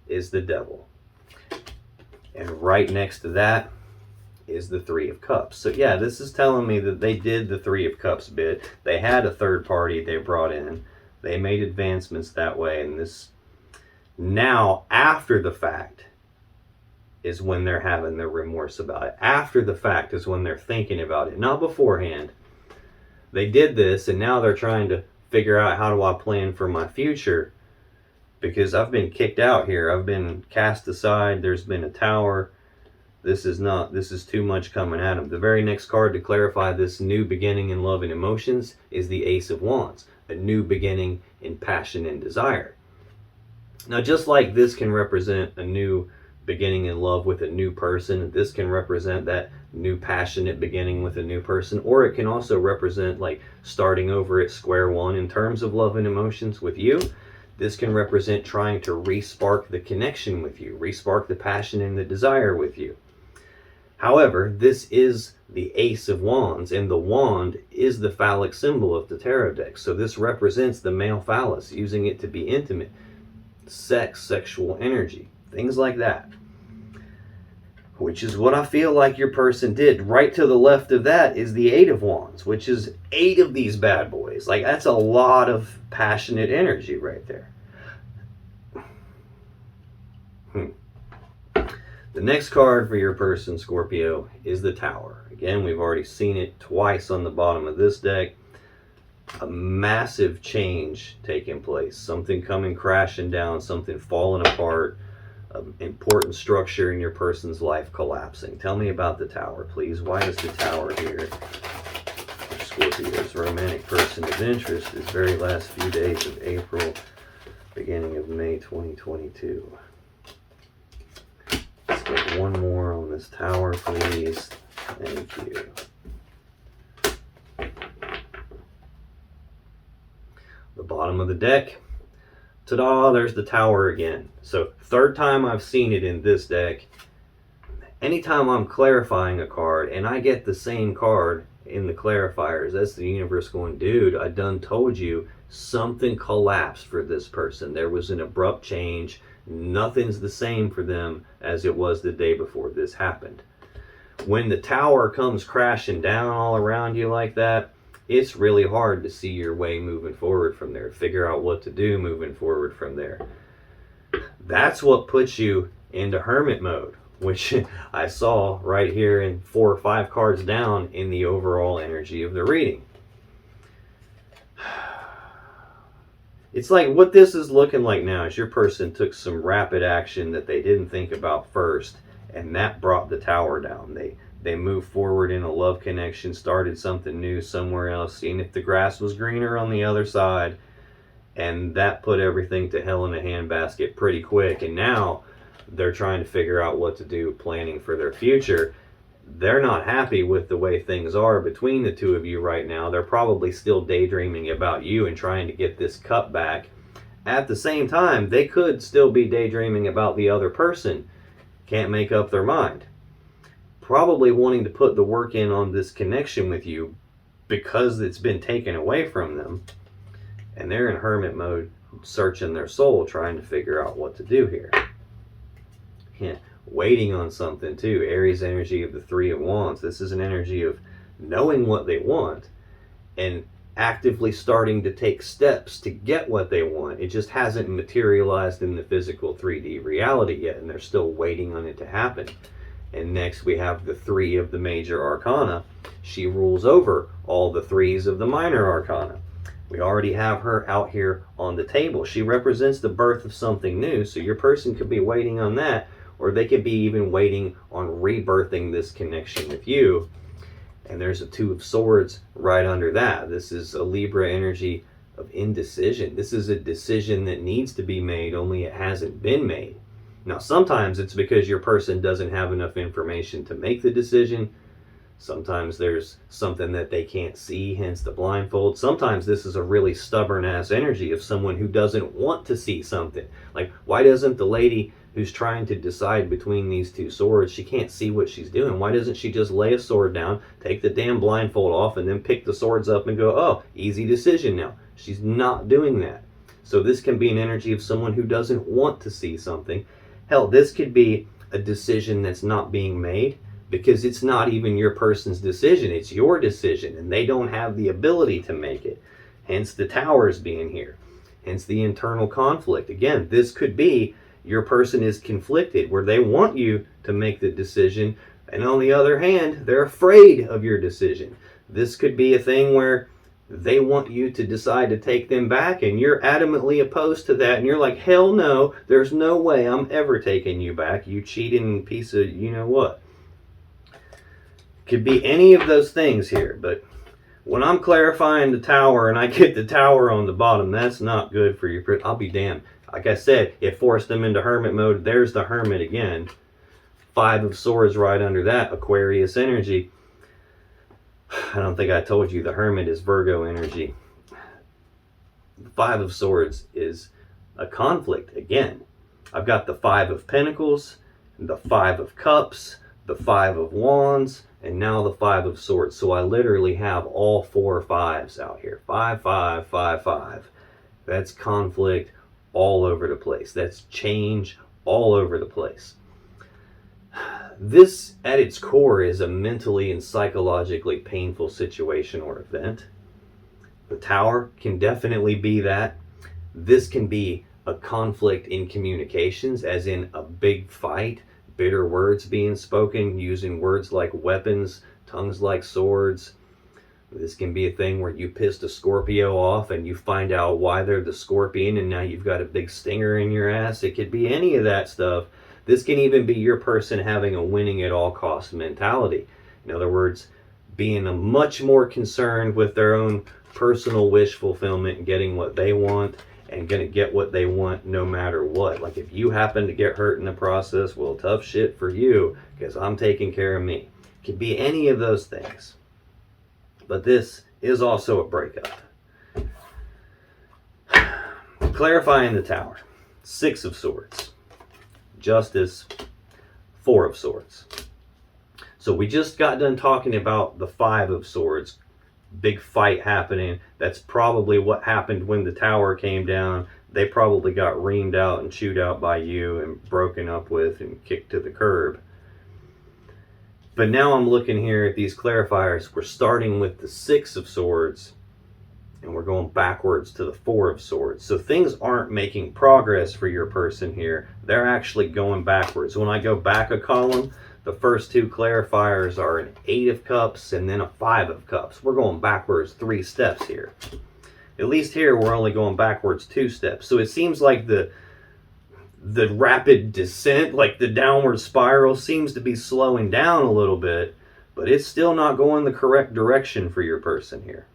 is the devil. And right next to that is the 3 of Cups. So yeah, this is telling me that they did the 3 of Cups bit. They had a third party they brought in. They made advancements that way. And this, now after the fact, is when they're having their remorse about it. After the fact is when they're thinking about it, not beforehand. They did this and now they're trying to figure out, how do I plan for my future? Because I've been kicked out here. I've been cast aside. There's been a tower. This is too much coming at them. The very next card to clarify this new beginning in love and emotions is the Ace of Wands, a new beginning in passion and desire. Now, just like this can represent a new beginning in love with a new person, this can represent that new passionate beginning with a new person, or it can also represent like starting over at square one in terms of love and emotions with you. This can represent trying to re-spark the connection with you, re-spark the passion and the desire with you. However, this is the Ace of Wands, and the wand is the phallic symbol of the tarot deck. So this represents the male phallus, using it to be intimate, sex, sexual energy, things like that. Which is what I feel like your person did. Right to the left of that is the Eight of Wands, which is 8 of these bad boys. Like, that's a lot of passionate energy right there. The next card for your person, Scorpio, is the Tower. Again, we've already seen it twice on the bottom of this deck. A massive change taking place. Something coming crashing down, something falling apart, an important structure in your person's life collapsing. Tell me about the Tower, please. Why is the Tower here for Scorpio's romantic person of interest this very last few days of April, beginning of May 2022? Let's get one more on this Tower, please. Thank you. The bottom of the deck. Ta-da, there's the Tower again. So, third time I've seen it in this deck. Anytime I'm clarifying a card and I get the same card in the clarifiers, that's the universe going, dude, I done told you something collapsed for this person. There was an abrupt change. Nothing's the same for them as it was the day before this happened. When the Tower comes crashing down all around you like that, it's really hard to see your way moving forward from there, figure out what to do moving forward from there. That's what puts you into hermit mode, which I saw right here in 4 or 5 cards down in the overall energy of the reading. It's like what this is looking like now is your person took some rapid action that they didn't think about first, and that brought the Tower down. They moved forward in a love connection, started something new somewhere else, seeing if the grass was greener on the other side, and that put everything to hell in a handbasket pretty quick. And now they're trying to figure out what to do, planning for their future. They're not happy with the way things are between the two of you right now. They're probably still daydreaming about you and trying to get this cup back. At the same time, they could still be daydreaming about the other person. Can't make up their mind. Probably wanting to put the work in on this connection with you because it's been taken away from them. And they're in hermit mode, searching their soul, trying to figure out what to do here. Yeah. Waiting on something too. Aries energy of the Three of Wands. This is an energy of knowing what they want and actively starting to take steps to get what they want. It just hasn't materialized in the physical 3D reality yet, and they're still waiting on it to happen. And next we have the 3 of the major arcana. She rules over all the 3s of the minor arcana. We already have her out here on the table. She represents the birth of something new, so your person could be waiting on that, or they could be even waiting on rebirthing this connection with you. And there's a 2 of Swords right under that. This is a Libra energy of indecision. This is a decision that needs to be made, only it hasn't been made. Now, sometimes it's because your person doesn't have enough information to make the decision. Sometimes there's something that they can't see, hence the blindfold. Sometimes this is a really stubborn-ass energy of someone who doesn't want to see something. Like, why doesn't the lady who's trying to decide between these 2 swords, she can't see what she's doing? Why doesn't she just lay a sword down, take the damn blindfold off, and then pick the swords up and go, oh, easy decision now? She's not doing that. So this can be an energy of someone who doesn't want to see something. Hell, this could be a decision that's not being made because it's not even your person's decision. It's your decision, and they don't have the ability to make it. Hence the Towers being here. Hence the internal conflict. Again, this could be your person is conflicted, where they want you to make the decision, and on the other hand, they're afraid of your decision. This could be a thing where they want you to decide to take them back, and you're adamantly opposed to that, and you're like, hell no, there's no way I'm ever taking you back, you cheating piece of you know what. Could be any of those things here, but when I'm clarifying the Tower and I get the Tower on the bottom, that's not good for your... I'll be damned. Like I said, it forced them into Hermit mode. There's the Hermit again. 5 of Swords right under that, Aquarius energy. I don't think I told you the Hermit is Virgo energy. The 5 of Swords is a conflict again. I've got the 5 of Pentacles, the 5 of Cups, the 5 of Wands, and now the 5 of Swords. So I literally have all 4 5s out here. 5, 5, 5, 5. That's conflict all over the place. That's change all over the place. This, at its core, is a mentally and psychologically painful situation or event. The Tower can definitely be that. This can be a conflict in communications, as in a big fight, bitter words being spoken, using words like weapons, tongues like swords. This can be a thing where you pissed a Scorpio off and you find out why they're the Scorpion, and now you've got a big stinger in your ass. It could be any of that stuff. This can even be your person having a winning at all costs mentality. In other words, being much more concerned with their own personal wish fulfillment and getting what they want, and going to get what they want no matter what. Like if you happen to get hurt in the process, well, tough shit for you, because I'm taking care of me. It could be any of those things. But this is also a breakup. Clarifying the Tower. 6 of Swords. Justice. 4 of Swords. So we just got done talking about the 5 of Swords. Big fight happening. That's probably what happened when the Tower came down. They probably got reamed out and chewed out by you and broken up with and kicked to the curb. But now I'm looking here at these clarifiers. We're starting with the 6 of Swords and we're going backwards to the 4 of Swords. So things aren't making progress for your person here. They're actually going backwards. When I go back a column, the first 2 clarifiers are an 8 of Cups and then a 5 of Cups. We're going backwards 3 steps here. At least here we're only going backwards 2 steps. So it seems like the rapid descent, like the downward spiral, seems to be slowing down a little bit, but it's still not going the correct direction for your person here.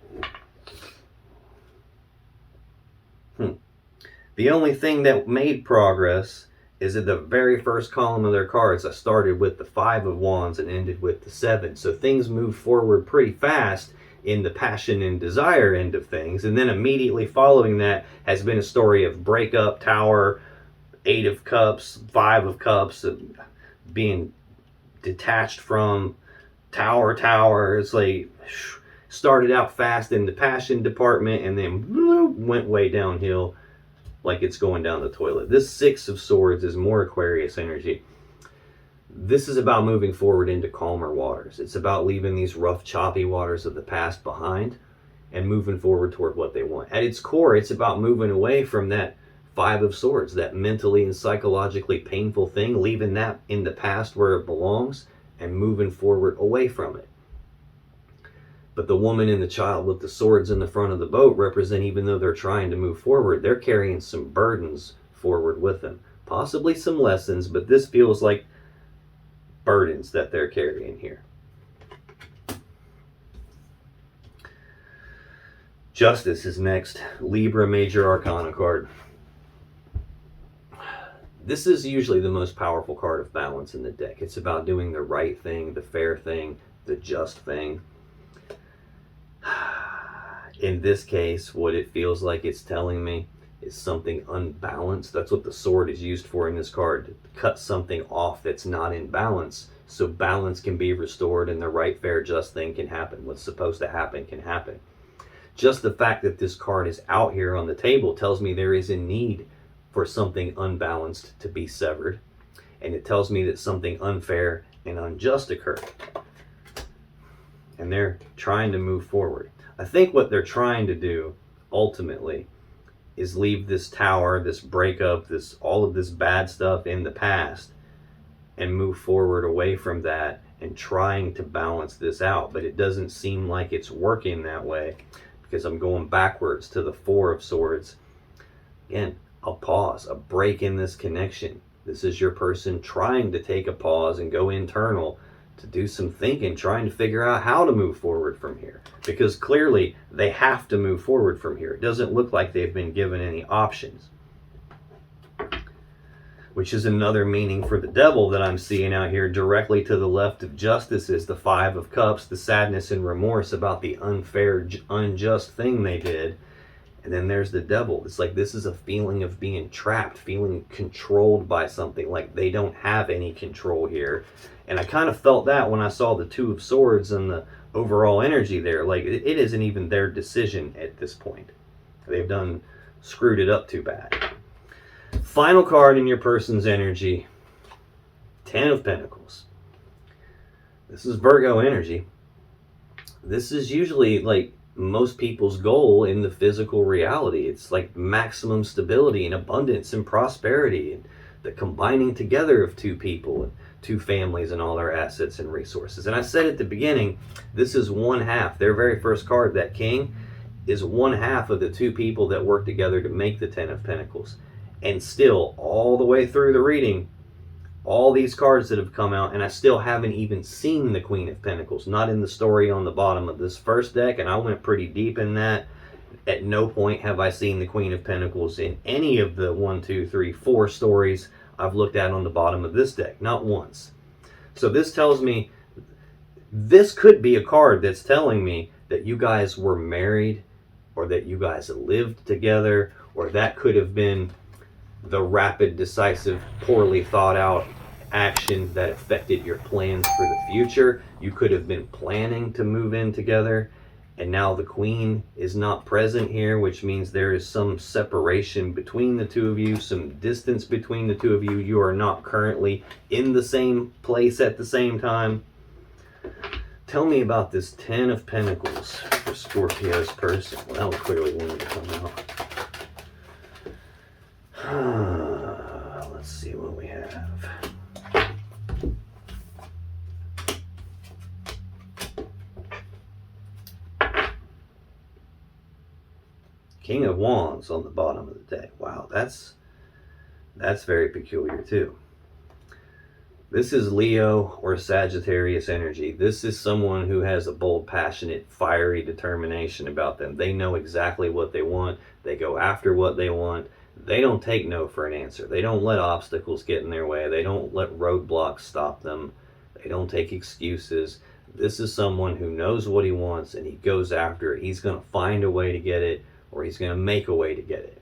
The only thing that made progress is at the very first column of their cards. I started with the 5 of Wands and ended with the 7. So things moved forward pretty fast in the passion and desire end of things. And then immediately following that has been a story of breakup, Tower, 8 of Cups, 5 of Cups, being detached from Tower. It's like started out fast in the passion department and then went way downhill like it's going down the toilet. This 6 of Swords is more Aquarius energy. This is about moving forward into calmer waters. It's about leaving these rough, choppy waters of the past behind and moving forward toward what they want. At its core, it's about moving away from that 5 of Swords, that mentally and psychologically painful thing, leaving that in the past where it belongs and moving forward away from it. But the woman and the child with the swords in the front of the boat represent, even though they're trying to move forward, they're carrying some burdens forward with them. Possibly some lessons, but this feels like burdens that they're carrying here. Justice is next. Libra Major Arcana card. This is usually the most powerful card of balance in the deck. It's about doing the right thing, the fair thing, the just thing. In this case, what it feels like it's telling me is something unbalanced. That's what the sword is used for in this card, to cut something off that's not in balance, so balance can be restored and the right, fair, just thing can happen. What's supposed to happen can happen. Just the fact that this card is out here on the table tells me there is a need for something unbalanced to be severed, and it tells me that something unfair and unjust occurred, and they're trying to move forward. I think what they're trying to do ultimately is leave this tower, this breakup, all of this bad stuff in the past and move forward away from that and trying to balance this out. But it doesn't seem like it's working that way, because I'm going backwards to the Four of Swords. Again, a pause, a break in this connection. This is your person trying to take a pause and go internal to do some thinking, trying to figure out how to move forward from here. Because clearly they have to move forward from here. It doesn't look like they've been given any options. Which is another meaning for the Devil that I'm seeing out here. Directly to the left of Justice is the Five of Cups, the sadness and remorse about the unfair, unjust thing they did. And then there's the Devil. It's like this is a feeling of being trapped, feeling controlled by something, like they don't have any control here. And I kind of felt that when I saw the Two of Swords and the overall energy there. Like it isn't even their decision at this point. They've done screwed it up too bad. Final card in your person's energy, Ten of Pentacles. This is Virgo energy. This is usually like most people's goal in the physical reality. It's like maximum stability and abundance and prosperity, and the combining together of two people and two families and all their assets and resources. And I said at the beginning, this is one half. Their very first card, that King, is one half of the two people that work together to make the Ten of Pentacles. And still, all the way through the reading, all these cards that have come out, and I still haven't even seen the Queen of Pentacles. Not in the story on the bottom of this first deck, and I went pretty deep in that. At no point have I seen the Queen of Pentacles in any of the 1, 2, 3, 4 stories I've looked at on the bottom of this deck. Not once. So this tells me, this could be a card that's telling me that you guys were married, or that you guys lived together, or that could have been the rapid, decisive, poorly thought out action that affected your plans for the future. You could have been planning to move in together, and now the Queen is not present here, which means there is some separation between the two of you, some distance between the two of you. You are not currently in the same place at the same time. Tell me about this Ten of Pentacles for Scorpio's person. Well, that was clearly wanted to come out. Let's see what we have. King of Wands on the bottom of the deck. Wow, that's very peculiar too. This is Leo or Sagittarius energy. This is someone who has a bold, passionate, fiery determination about them. They know exactly what they want. They go after what they want. They don't take no for an answer. They don't let obstacles get in their way. They don't let roadblocks stop them. They don't take excuses. This is someone who knows what he wants and he goes after it. He's going to find a way to get it, or he's going to make a way to get it.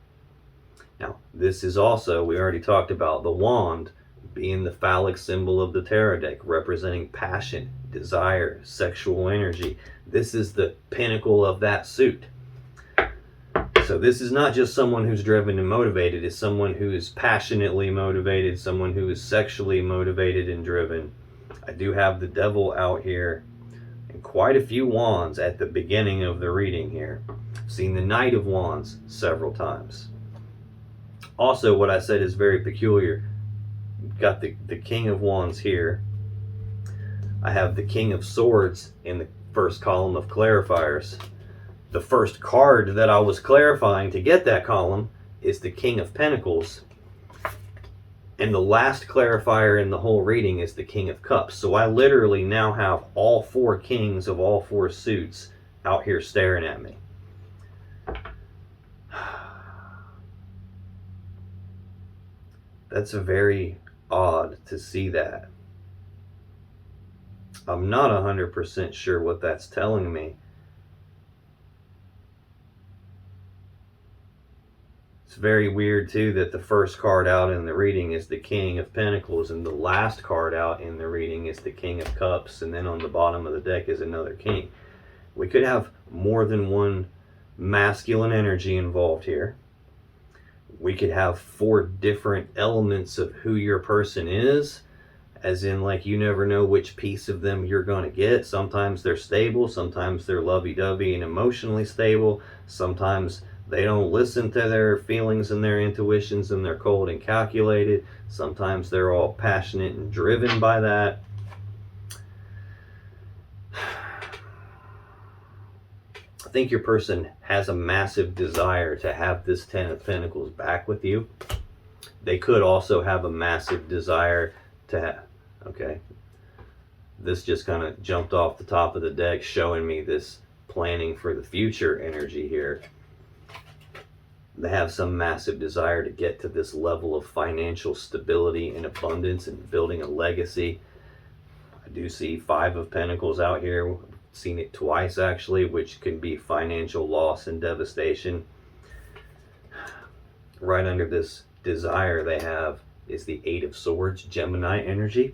Now, this is also, we already talked about the wand being the phallic symbol of the tarot deck, representing passion, desire, sexual energy. This is the pinnacle of that suit. So this is not just someone who's driven and motivated. It's someone who is passionately motivated, someone who is sexually motivated and driven. I do have the Devil out here and quite a few wands at the beginning of the reading here. I've seen the Knight of Wands several times. Also, what I said is very peculiar. You've got the King of Wands here. I have the King of Swords in the first column of clarifiers. The first card that I was clarifying to get that column is the King of Pentacles. And the last clarifier in the whole reading is the King of Cups. So I literally now have all 4 kings of all 4 suits out here staring at me. That's very odd to see that. I'm not 100% sure what that's telling me. It's very weird too that the first card out in the reading is the King of Pentacles and the last card out in the reading is the King of Cups, and then on the bottom of the deck is another king. We could have more than one masculine energy involved here. We could have 4 different elements of who your person is, as in like you never know which piece of them you're going to get. Sometimes they're stable, sometimes they're lovey-dovey and emotionally stable, sometimes They don't listen to their feelings and their intuitions, and they're cold and calculated. Sometimes they're all passionate and driven by that. I think your person has a massive desire to have this Ten of Pentacles back with you. They could also have a massive desire to have, okay, this just kind of jumped off the top of the deck, showing me this planning for the future energy here. They have some massive desire to get to this level of financial stability and abundance and building a legacy. I do see Five of Pentacles out here. Seen it twice actually, which can be financial loss and devastation. Right under this desire they have is the Eight of Swords, Gemini energy.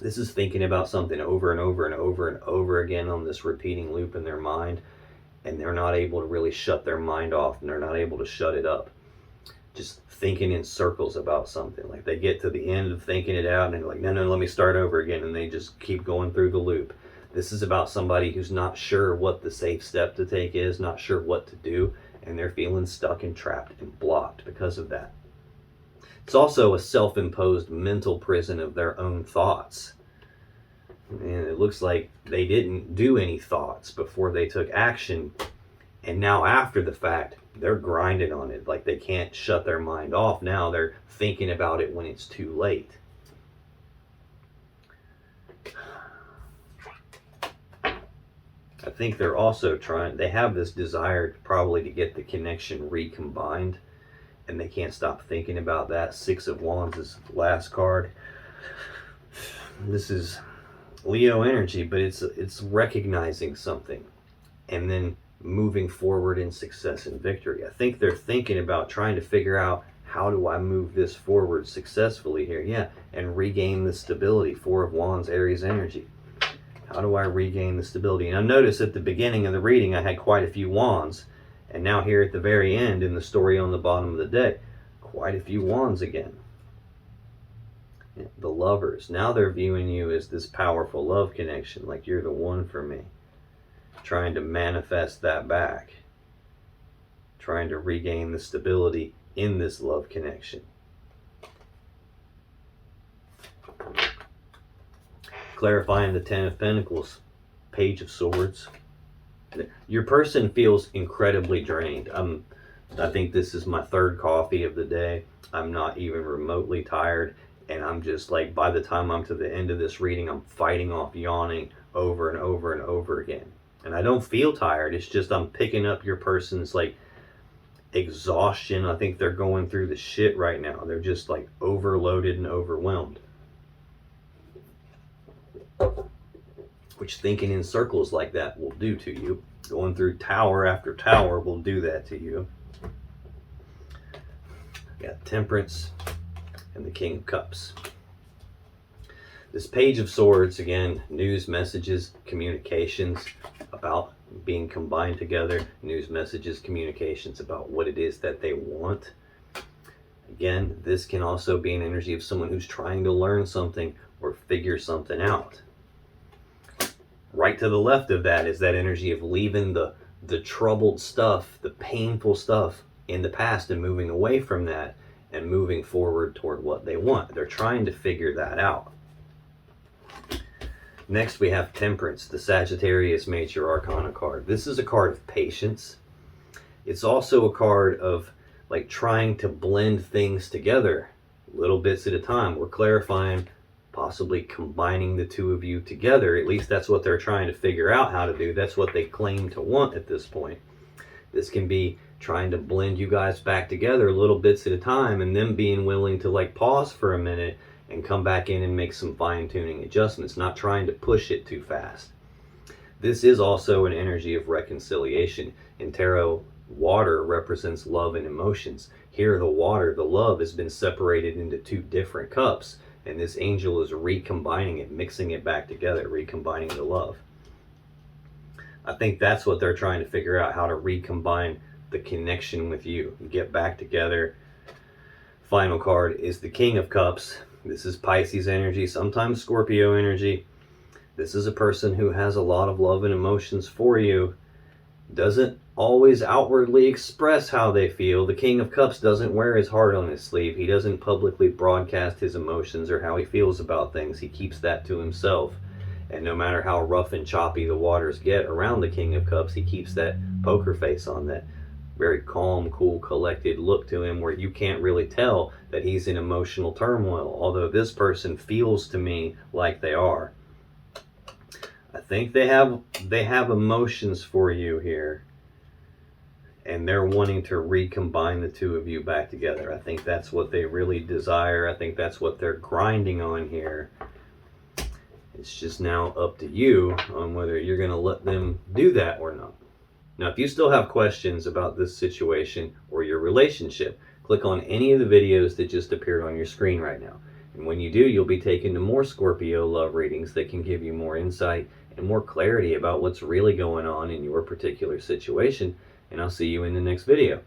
This is thinking about something over and over and over and over again on this repeating loop in their mind, and they're not able to really shut their mind off, and they're not able to shut it up. Just thinking in circles about something. Like they get to the end of thinking it out and they're like, no, let me start over again, and they just keep going through the loop. This is about somebody who's not sure what the safe step to take is, not sure what to do, and they're feeling stuck and trapped and blocked because of that. It's also a self-imposed mental prison of their own thoughts. And it looks like they didn't do any thoughts before they took action, and now after the fact, they're grinding on it. Like they can't shut their mind off now. They're thinking about it when it's too late. I think they're also they have this desire probably to get the connection recombined, and they can't stop thinking about that. Six of Wands is the last card. This is Leo energy, but it's recognizing something and then moving forward in success and victory. I think they're thinking about trying to figure out, how do I move this forward successfully here? Yeah, and regain the stability. Four of Wands, Aries energy. How do I regain the stability? And I noticed at the beginning of the reading I had quite a few wands, and now here at the very end in the story on the bottom of the deck, quite a few wands again. The Lovers. Now they're viewing you as this powerful love connection, like you're the one for me. Trying to manifest that back. Trying to regain the stability in this love connection. Clarifying the Ten of Pentacles, Page of Swords. Your person feels incredibly drained. I think this is my third coffee of the day. I'm not even remotely tired, and I'm just like, by the time I'm to the end of this reading, I'm fighting off yawning over and over and over again. And I don't feel tired. It's just I'm picking up your person's like exhaustion. I think they're going through the shit right now. They're just like overloaded and overwhelmed. Which thinking in circles like that will do to you. Going through tower after tower will do that to you. Got Temperance and the King of Cups. This Page of Swords, again, news, messages, communications about being combined together. News, messages, communications about what it is that they want. Again, this can also be an energy of someone who's trying to learn something or figure something out. Right to the left of that is that energy of leaving the troubled stuff, the painful stuff in the past, and moving away from that and moving forward toward what they want. They're trying to figure that out. Next we have Temperance, the Sagittarius Major Arcana card. This is a card of patience. It's also a card of like trying to blend things together, little bits at a time. We're clarifying, possibly combining the two of you together. At least that's what they're trying to figure out how to do. That's what they claim to want at this point. This can be trying to blend you guys back together little bits at a time, and them being willing to like pause for a minute and come back in and make some fine-tuning adjustments, not trying to push it too fast. This is also an energy of reconciliation. In tarot, water represents love and emotions. Here the water, the love, has been separated into two different cups, and this angel is recombining it, mixing it back together, recombining the love. I think that's what they're trying to figure out, how to recombine the connection with you, get back together. Final card is the King of Cups. This is Pisces energy, sometimes Scorpio energy. This is a person who has a lot of love and emotions for you, doesn't always outwardly express how they feel. The King of Cups doesn't wear his heart on his sleeve. He doesn't publicly broadcast his emotions or how he feels about things. He keeps that to himself. And no matter how rough and choppy the waters get around the King of Cups, he keeps that poker face on, that very calm, cool, collected look to him, where you can't really tell that he's in emotional turmoil, although this person feels to me like they are. I think they have emotions for you here, and they're wanting to recombine the two of you back together. I think that's what they really desire. I think that's what they're grinding on here. It's just now up to you on whether you're going to let them do that or not. Now, if you still have questions about this situation or your relationship, click on any of the videos that just appeared on your screen right now. And when you do, you'll be taken to more Scorpio love readings that can give you more insight and more clarity about what's really going on in your particular situation. And I'll see you in the next video.